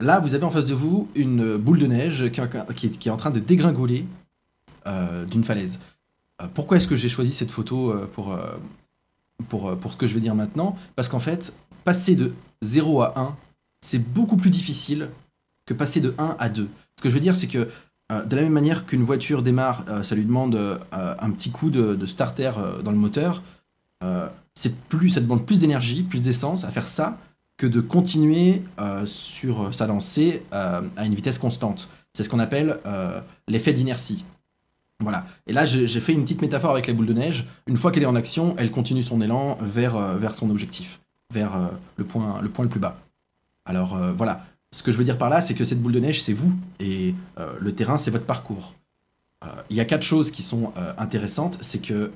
Là, vous avez en face de vous une boule de neige qui est en train de dégringoler d'une falaise. Pourquoi est-ce que j'ai choisi cette photo pour ce que je vais dire maintenant? Parce qu'en fait, passer de 0 à 1, c'est beaucoup plus difficile que passer de 1 à 2. Ce que je veux dire, c'est que de la même manière qu'une voiture démarre, ça lui demande un petit coup de starter dans le moteur, ça demande plus d'énergie, plus d'essence à faire ça que de continuer sur sa lancée à une vitesse constante. C'est ce qu'on appelle l'effet d'inertie. Voilà. Et là, j'ai fait une petite métaphore avec la boule de neige. Une fois qu'elle est en action, elle continue son élan vers son objectif, vers le point le plus bas. Alors voilà. Ce que je veux dire par là, c'est que cette boule de neige, c'est vous. Et le terrain, c'est votre parcours. Il y a 4 choses qui sont intéressantes. C'est que,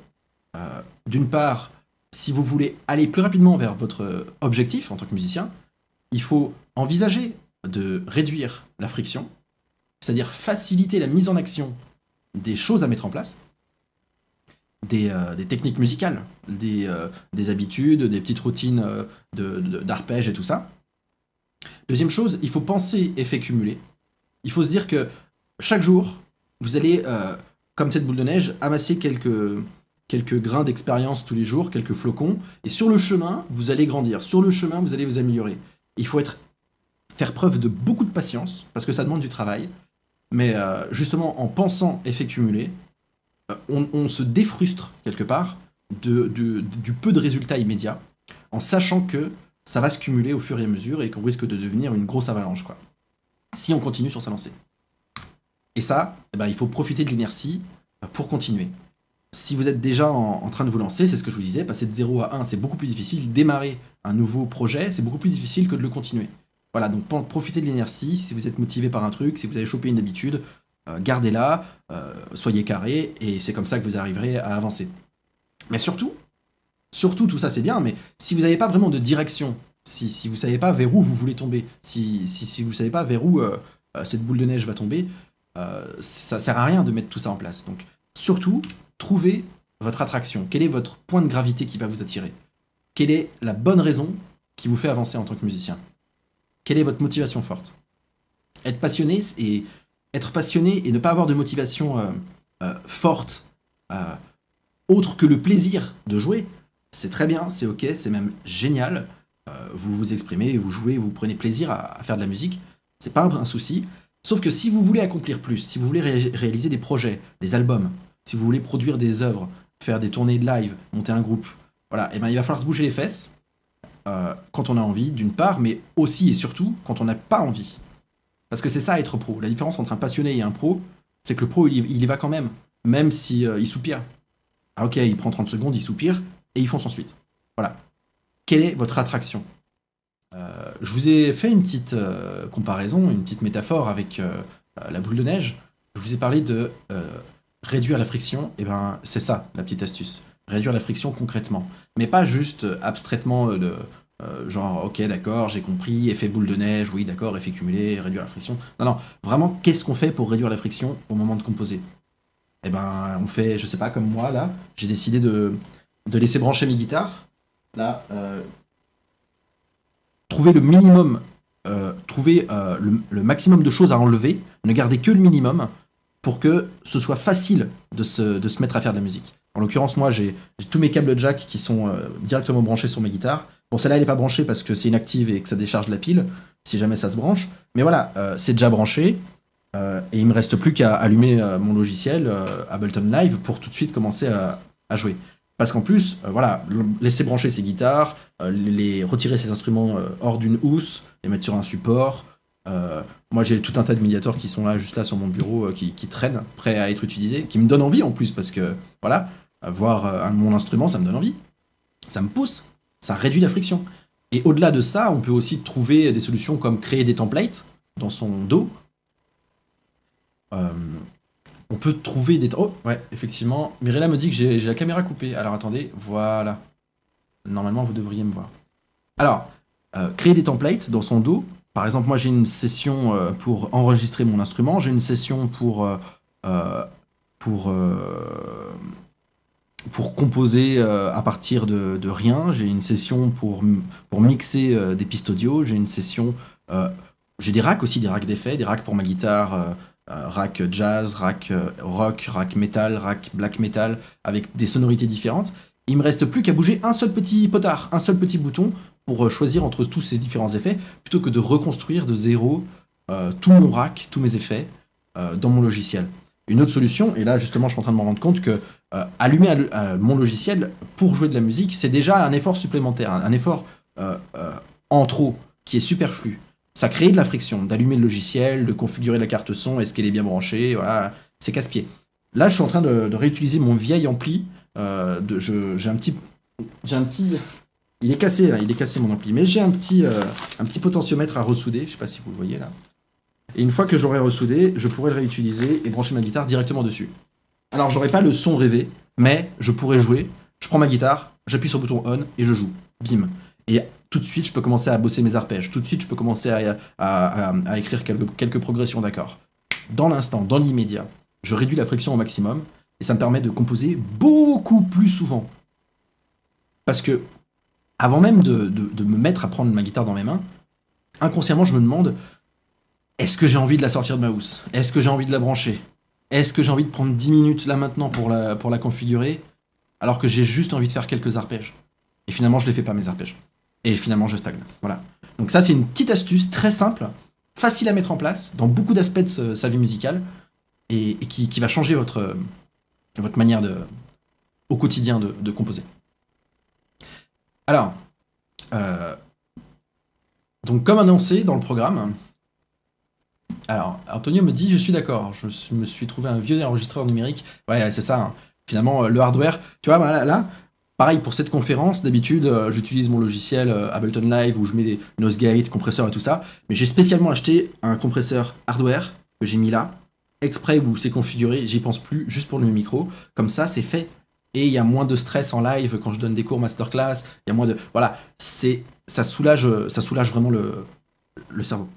d'une part, si vous voulez aller plus rapidement vers votre objectif en tant que musicien, il faut envisager de réduire la friction, c'est-à-dire faciliter la mise en action des choses à mettre en place, des techniques musicales, des habitudes, des petites routines d'arpège et tout ça. Deuxième chose, il faut penser effet cumulé. Il faut se dire que chaque jour, vous allez, comme cette boule de neige, amasser quelques grains d'expérience tous les jours, quelques flocons, et sur le chemin, vous allez grandir. Sur le chemin, vous allez vous améliorer. Il faut faire preuve de beaucoup de patience, parce que ça demande du travail, mais justement, en pensant effet cumulé, on se défrustre quelque part du peu de résultats immédiats, en sachant que ça va se cumuler au fur et à mesure et qu'on risque de devenir une grosse avalanche, quoi. Si on continue sur sa lancée. Et ça, eh ben, il faut profiter de l'inertie pour continuer. Si vous êtes déjà en train de vous lancer, c'est ce que je vous disais, passer de 0 à 1, c'est beaucoup plus difficile. Démarrer un nouveau projet, c'est beaucoup plus difficile que de le continuer. Voilà, donc profitez de l'inertie. Si vous êtes motivé par un truc, si vous avez chopé une habitude, gardez-la, soyez carré, et c'est comme ça que vous arriverez à avancer. Mais surtout, tout ça c'est bien, mais si vous n'avez pas vraiment de direction, si vous ne savez pas vers où vous voulez tomber, si vous ne savez pas vers où cette boule de neige va tomber, ça sert à rien de mettre tout ça en place. Donc surtout, trouvez votre attraction. Quel est votre point de gravité qui va vous attirer? Quelle est la bonne raison qui vous fait avancer en tant que musicien? Quelle est votre motivation forte? Être passionné et ne pas avoir de motivation forte, autre que le plaisir de jouer, c'est très bien, c'est ok, c'est même génial. Vous vous exprimez, vous jouez, vous prenez plaisir à faire de la musique, c'est pas un souci. Sauf que si vous voulez accomplir plus, si vous voulez réaliser des projets, des albums, si vous voulez produire des œuvres, faire des tournées de live, monter un groupe, voilà, et ben il va falloir se bouger les fesses quand on a envie, d'une part, mais aussi et surtout quand on n'a pas envie. Parce que c'est ça être pro. La différence entre un passionné et un pro, c'est que le pro, il y va quand même si il soupire. Ah ok, il prend 30 secondes, il soupire, et il fonce ensuite. Voilà. Quelle est votre attraction? Je vous ai fait une petite comparaison, une petite métaphore avec la boule de neige. Je vous ai parlé de réduire la friction. Et ben, c'est ça, la petite astuce. Réduire la friction concrètement. Mais pas juste abstraitement, genre, ok, d'accord, j'ai compris, effet boule de neige, oui, d'accord, effet cumulé, réduire la friction. Non, non, vraiment, qu'est-ce qu'on fait pour réduire la friction au moment de composer? Eh ben, on fait, je sais pas, comme moi, là, j'ai décidé de laisser brancher mes guitares. Là, trouver le minimum, le maximum de choses à enlever, ne garder que le minimum pour que ce soit facile de se mettre à faire de la musique. En l'occurrence, moi, j'ai tous mes câbles jack qui sont directement branchés sur mes guitares. Bon, celle-là, elle n'est pas branchée parce que c'est inactive et que ça décharge la pile, si jamais ça se branche. Mais voilà, c'est déjà branché. Et il me reste plus qu'à allumer mon logiciel, Ableton Live, pour tout de suite commencer à jouer. Parce qu'en plus, voilà, laisser brancher ses guitares, retirer ses instruments hors d'une housse, les mettre sur un support. Moi, j'ai tout un tas de médiators qui sont là, juste là sur mon bureau, qui traînent, prêts à être utilisés, qui me donnent envie en plus, parce que, voilà, voir mon instrument, ça me donne envie. Ça me pousse, ça réduit la friction. Et au-delà de ça, on peut aussi trouver des solutions comme créer des templates dans son dos. On peut trouver des... Oh, ouais, effectivement. Mirella me dit que j'ai la caméra coupée. Alors, attendez, voilà. Normalement, vous devriez me voir. Alors, créer des templates dans son dos. Par exemple, moi, j'ai une session pour enregistrer mon instrument. J'ai une session pour composer à partir de rien. J'ai une session pour mixer des pistes audio. J'ai une session J'ai des racks aussi, des racks d'effets, des racks pour ma guitare, rack jazz, rack rock, rack metal, rack black metal, avec des sonorités différentes. Il me reste plus qu'à bouger un seul petit potard, un seul petit bouton pour choisir entre tous ces différents effets, plutôt que de reconstruire de zéro tout mon rack, tous mes effets dans mon logiciel. Une autre solution, et là justement je suis en train de me rendre compte que allumer mon logiciel pour jouer de la musique, c'est déjà un effort supplémentaire, un effort en trop, qui est superflu. Ça crée de la friction, d'allumer le logiciel, de configurer la carte son, est-ce qu'elle est bien branchée, voilà, c'est casse-pied. Là je suis en train de réutiliser mon vieil ampli, j'ai un petit... Il est cassé là, il est cassé mon ampli, mais j'ai un petit potentiomètre à ressouder, je sais pas si vous le voyez là. Et une fois que j'aurai ressoudé, je pourrai le réutiliser et brancher ma guitare directement dessus. Alors j'aurai pas le son rêvé, mais je pourrai jouer, je prends ma guitare, j'appuie sur le bouton on et je joue. Bim. Et tout de suite je peux commencer à bosser mes arpèges, tout de suite je peux commencer à écrire quelques progressions d'accords. Dans l'instant, dans l'immédiat, je réduis la friction au maximum et ça me permet de composer beaucoup plus souvent. Parce que avant même de me mettre à prendre ma guitare dans mes mains, inconsciemment je me demande, est-ce que j'ai envie de la sortir de ma housse? Est-ce que j'ai envie de la brancher? Est-ce que j'ai envie de prendre 10 minutes là maintenant pour la configurer, alors que j'ai juste envie de faire quelques arpèges? Et finalement je les fais pas mes arpèges. Et finalement je stagne. Voilà. Donc ça c'est une petite astuce très simple, facile à mettre en place dans beaucoup d'aspects de sa vie musicale, et qui va changer votre manière au quotidien de composer. Alors, donc comme annoncé dans le programme, alors Antonio me dit, je suis d'accord, je me suis trouvé un vieux enregistreur numérique. Ouais, c'est ça, hein. Finalement, le hardware, tu vois, bah, là, pareil pour cette conférence, d'habitude, j'utilise mon logiciel Ableton Live où je mets des noise gates, compresseurs et tout ça, mais j'ai spécialement acheté un compresseur hardware que j'ai mis là, exprès où c'est configuré, j'y pense plus, juste pour le micro, comme ça c'est fait. Et il y a moins de stress en live quand je donne des cours masterclass, il y a moins de... Voilà, ça soulage vraiment le cerveau.